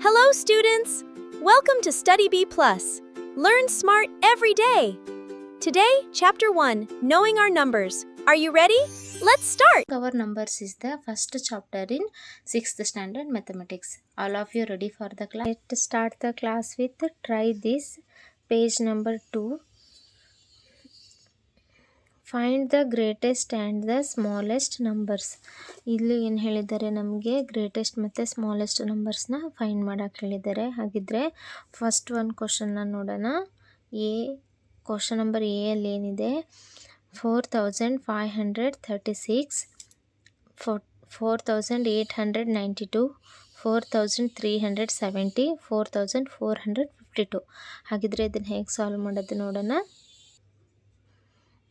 Hello, students! Welcome to Study B+. Learn smart every day. Today, Chapter 1, Knowing Our Numbers. Are you ready? Let's start! Our numbers is the first chapter in 6th standard mathematics. All of you ready for the class? Let's start the class with try this. Page number 2. Find the greatest and the smallest numbers. ಇಲ್ಲಿ ಏನು ಹೇಳಿದ್ದಾರೆ, ನಮಗೆ greatest ಮತ್ತು smallest ನಂಬರ್ಸ್ನ find ಮಾಡೋಕ್ಕೆ ಹೇಳಿದ್ದಾರೆ. ಹಾಗಿದ್ರೆ first ಒಂದು ಕ್ವಶನ್ನ ನೋಡೋಣ. ಕ್ವಶನ್ ನಂಬರ್ ಎ ಅಲ್ಲಿ ಏನಿದೆ, 4536, 4892, 4370, 4452. ಹಾಗಿದ್ರೆ ಇದನ್ನು ಹೇಗೆ ಸಾಲ್ವ್ ಮಾಡೋದು ನೋಡೋಣ.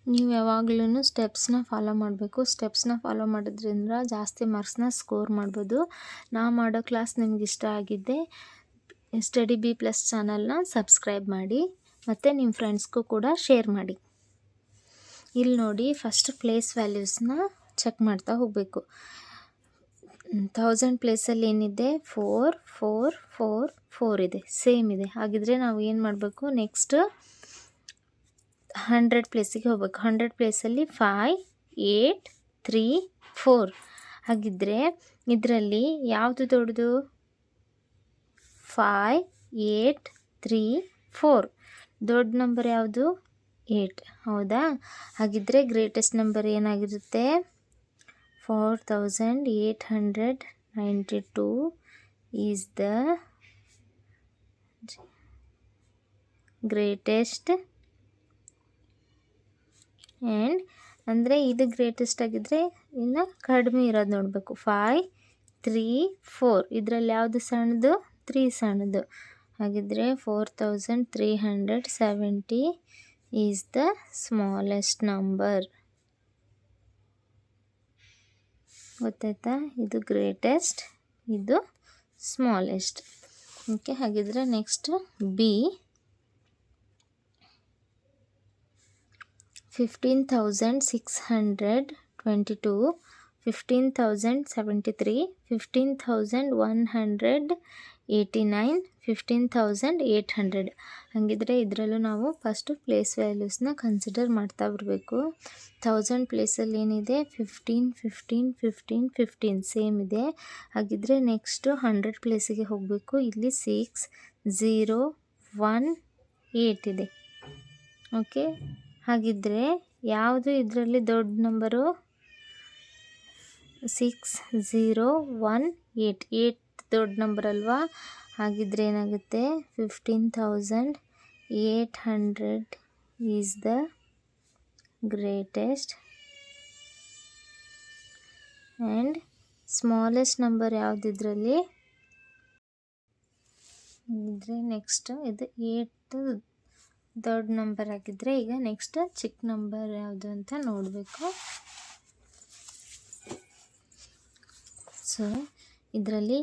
ನೀವು ಯಾವಾಗಲೂ ಸ್ಟೆಪ್ಸ್ನ ಫಾಲೋ ಮಾಡಬೇಕು. ಸ್ಟೆಪ್ಸ್ನ ಫಾಲೋ ಮಾಡೋದ್ರಿಂದ ಜಾಸ್ತಿ ಮಾರ್ಕ್ಸ್ನ ಸ್ಕೋರ್ ಮಾಡ್ಬೋದು. ನಾ ಮಾಡೋ ಕ್ಲಾಸ್ ನಿಮ್ಗೆ ಇಷ್ಟ ಆಗಿದ್ದೆ ಸ್ಟಡಿ ಬಿ ಪ್ಲಸ್ ಚಾನಲ್ನ ಸಬ್ಸ್ಕ್ರೈಬ್ ಮಾಡಿ ಮತ್ತು ನಿಮ್ಮ ಫ್ರೆಂಡ್ಸ್ಗೂ ಕೂಡ ಶೇರ್ ಮಾಡಿ. ಇಲ್ಲಿ ನೋಡಿ, ಫಸ್ಟ್ ಪ್ಲೇಸ್ ವ್ಯಾಲ್ಯೂಸ್ನ ಚೆಕ್ ಮಾಡ್ತಾ ಹೋಗಬೇಕು. 1000 ಪ್ಲೇಸಲ್ಲಿ ಏನಿದೆ, 4 4 4 4 ಇದೆ, ಸೇಮ್ ಇದೆ. ಹಾಗಿದ್ರೆ ನಾವು ಏನು ಮಾಡಬೇಕು, ನೆಕ್ಸ್ಟ್ 100 ಪ್ಲೇಸಿಗೆ ಹೋಗ್ಬೇಕು. 100 ಪ್ಲೇಸಲ್ಲಿ 5 8 3 4. ಹಾಗಿದ್ರೆ ಇದರಲ್ಲಿ ಯಾವುದು ದೊಡ್ಡದು? 5 8 3 4. ದೊಡ್ಡ ನಂಬರ್ ಯಾವುದು? 8. ಹೌದಾ? ಹಾಗಿದ್ರೆ ಗ್ರೇಟೆಸ್ಟ್ ನಂಬರ್ ಏನಾಗಿರುತ್ತೆ? 4892 ಈಸ್ ದ ಗ್ರೇಟೆಸ್ಟ್. ಆ್ಯಂಡ್ ಅಂದರೆ ಇದು ಗ್ರೇಟೆಸ್ಟ್ ಆಗಿದ್ದರೆ ಇನ್ನು ಕಡಿಮೆ ಇರೋದು ನೋಡಬೇಕು. 5 3 4. ಇದರಲ್ಲಿ ಯಾವುದು ಸಣ್ಣದು? 3 ಸಣ್ಣದು. ಹಾಗಿದ್ರೆ 4370 ಈಸ್ ದ ಸ್ಮಾಲೆಸ್ಟ್ ನಂಬರ್. ಗೊತ್ತಾಯ್ತಾ? ಇದು ಗ್ರೇಟೆಸ್ಟ್, ಇದು ಸ್ಮಾಲೆಸ್ಟ್. ಓಕೆ, ಹಾಗಿದ್ರೆ ನೆಕ್ಸ್ಟ್ ಬಿ. 15622, 15073, 15189, 15800. ಹಾಗಿದ್ರೆ ಇದರಲ್ಲೂ ನಾವು ಫಸ್ಟು ಪ್ಲೇಸ್ ವ್ಯಾಲ್ಯೂಸ್ನ ಕನ್ಸಿಡರ್ ಮಾಡ್ತಾ ಬರಬೇಕು. 1000 ಪ್ಲೇಸಲ್ಲಿ ಏನಿದೆ, 15 15 15 15 ಸೇಮ್ ಇದೆ. ಹಾಗಿದ್ರೆ ನೆಕ್ಸ್ಟು 100 ಪ್ಲೇಸಿಗೆ ಹೋಗಬೇಕು. ಇಲ್ಲಿ 6 0 1 8 ಇದೆ. ಓಕೆ, ಹಾಗಿದ್ರೆ ಯಾವುದು ಇದರಲ್ಲಿ ದೊಡ್ಡ ನಂಬರು? 6 0 1 8. 8 ದೊಡ್ಡ ನಂಬರ್ ಅಲ್ವಾ? ಹಾಗಿದ್ರೆ ಏನಾಗುತ್ತೆ, 15800 is the greatest. And smallest number ಯಾವುದು ಇದರಲ್ಲಿ? ಇದ್ರೆ ನೆಕ್ಸ್ಟ್ ಇದು 8 ದೊಡ್ಡ ನಂಬರ್ ಆಗಿದ್ದರೆ, ಈಗ ನೆಕ್ಸ್ಟ್ ಚಿಕ್ಕ ನಂಬರ್ ಯಾವುದು ಅಂತ ನೋಡಬೇಕು. ಸೊ ಇದರಲ್ಲಿ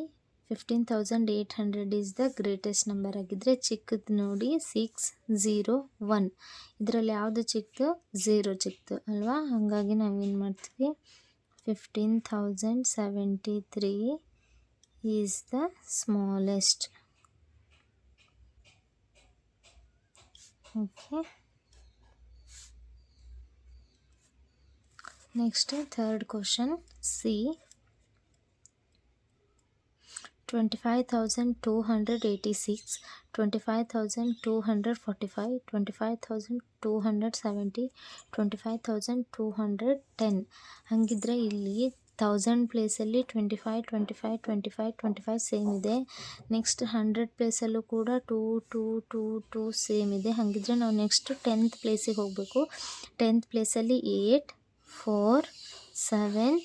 15800 ಈಸ್ ದ ಗ್ರೇಟೆಸ್ಟ್ ನಂಬರ್ ಆಗಿದ್ದರೆ, ಚಿಕ್ಕದು ನೋಡಿ 6 0 1. ಇದರಲ್ಲಿ ಯಾವುದು ಚಿಕ್ಕದು? 0 ಚಿಕ್ಕದು ಅಲ್ವಾ? ಹಾಗಾಗಿ ನಾವೇನು ಮಾಡ್ತೀವಿ, 15073 is the smallest. Okay, next third question C. 25286, 25245, 25270, 25210. ಹಾಗಿದ್ರೆ ಇಲ್ಲಿ 1000 ಪ್ಲೇಸಲ್ಲಿ 25 25 25 25 ಸೇಮ್ ಇದೆ. ನೆಕ್ಸ್ಟ್ 100 ಪ್ಲೇಸಲ್ಲೂ ಕೂಡ 2 2 2 2 ಸೇಮ್ ಇದೆ. ಹಾಗಿದ್ರೆ ನಾವು ನೆಕ್ಸ್ಟ್ 10th ಪ್ಲೇಸಿಗೆ ಹೋಗಬೇಕು. 10th ಪ್ಲೇಸಲ್ಲಿ 8 4 7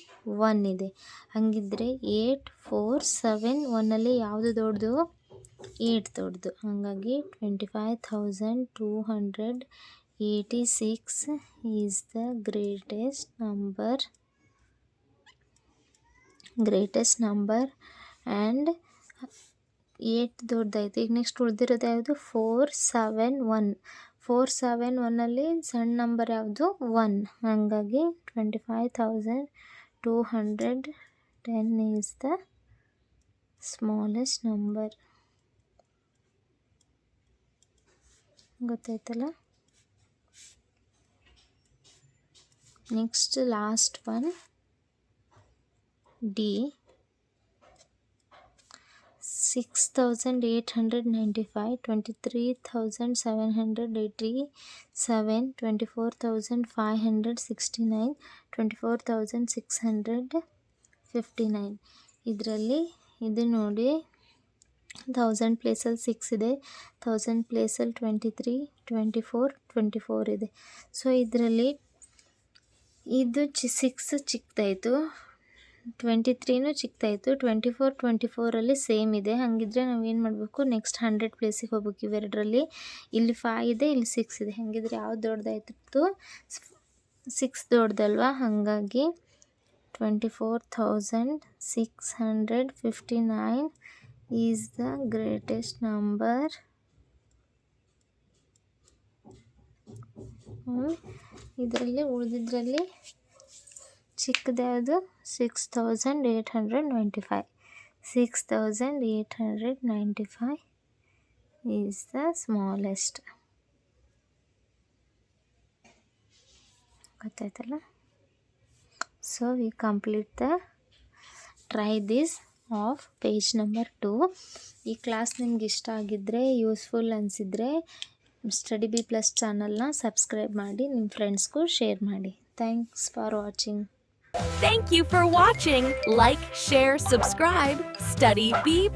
1 ಇದೆ. ಹಾಗಿದ್ರೆ 8 4 7 1ಅಲ್ಲಿ ಯಾವುದು ದೊಡ್ಡದು? 8 ದೊಡ್ಡದು. ಹಾಗಾಗಿ 25286 is the greatest number. And 8 ದೊಡ್ಡದಾಯಿತು. ಈಗ ನೆಕ್ಸ್ಟ್ ಉಳಿದಿರೋದು ಯಾವುದು? 471. 471ಅಲ್ಲಿ ಸಣ್ಣ ನಂಬರ್ ಯಾವುದು? 1. ಹಾಗಾಗಿ 25210 ಈಸ್ ದ ಸ್ಮಾಲೆಸ್ಟ್ ನಂಬರ್. ಗೊತ್ತಾಯ್ತಲ್ಲ. Next last one D 6,895, 23,787, 24,569, 24,659. ಇದರಲ್ಲಿ ಇದು ನೋಡಿ 1000 ಪ್ಲೇಸಲ್ಲಿ 6 ಇದೆ, 1000 ಪ್ಲೇಸಲ್ಲಿ 23, 24, 24 ಇದೆ. ಸೊ ಇದರಲ್ಲಿ ಇದು 6 ಚಿಕ್ಕದಾಯಿತು, 23ನೂ ಚಿಕ್ಕದಾಯಿತು, 24, 24ಅಲ್ಲಿ ಸೇಮ್ ಇದೆ. ಹಾಗಿದ್ರೆ ನಾವೇನು ಮಾಡಬೇಕು, ನೆಕ್ಸ್ಟ್ 100 ಪ್ಲೇಸಿಗೆ ಹೋಗ್ಬೇಕು. ಇವೆರಡರಲ್ಲಿ ಇಲ್ಲಿ 5 ಇದೆ, ಇಲ್ಲಿ 6 ಇದೆ. ಹಾಗಿದ್ರೆ ಯಾವ್ದು ದೊಡ್ಡದಾಯ್ತು? 6 ದೊಡ್ಡದಲ್ವಾ? ಹಾಗಾಗಿ 24,659 ಈಸ್ ದ ಗ್ರೇಟೆಸ್ಟ್ ನಂಬರ್. ಇದರಲ್ಲಿ ಉಳಿದಿದ್ರಲ್ಲಿ ಚಿಕ್ಕದ್ಯಾವುದು? 6,895. 6,895 ಈಸ್ ದ ಸ್ಮಾಲೆಸ್ಟ್. ಗೊತ್ತಾಯ್ತಲ್ಲ? So we complete the try this of page number 2. ಈ ಕ್ಲಾಸ್ ನಿಮ್ಗೆ ಇಷ್ಟ ಆಗಿದ್ದರೆ, ಯೂಸ್ಫುಲ್ ಅನಿಸಿದರೆ ಸ್ಟಡಿ ಬಿ ಪ್ಲಸ್ ಚಾನಲ್ನ ಸಬ್ಸ್ಕ್ರೈಬ್ ಮಾಡಿ, ನಿಮ್ಮ ಫ್ರೆಂಡ್ಸ್ಗೂ ಶೇರ್ ಮಾಡಿ. Thanks for watching. Thank you for watching. Like, share, subscribe. Study B+.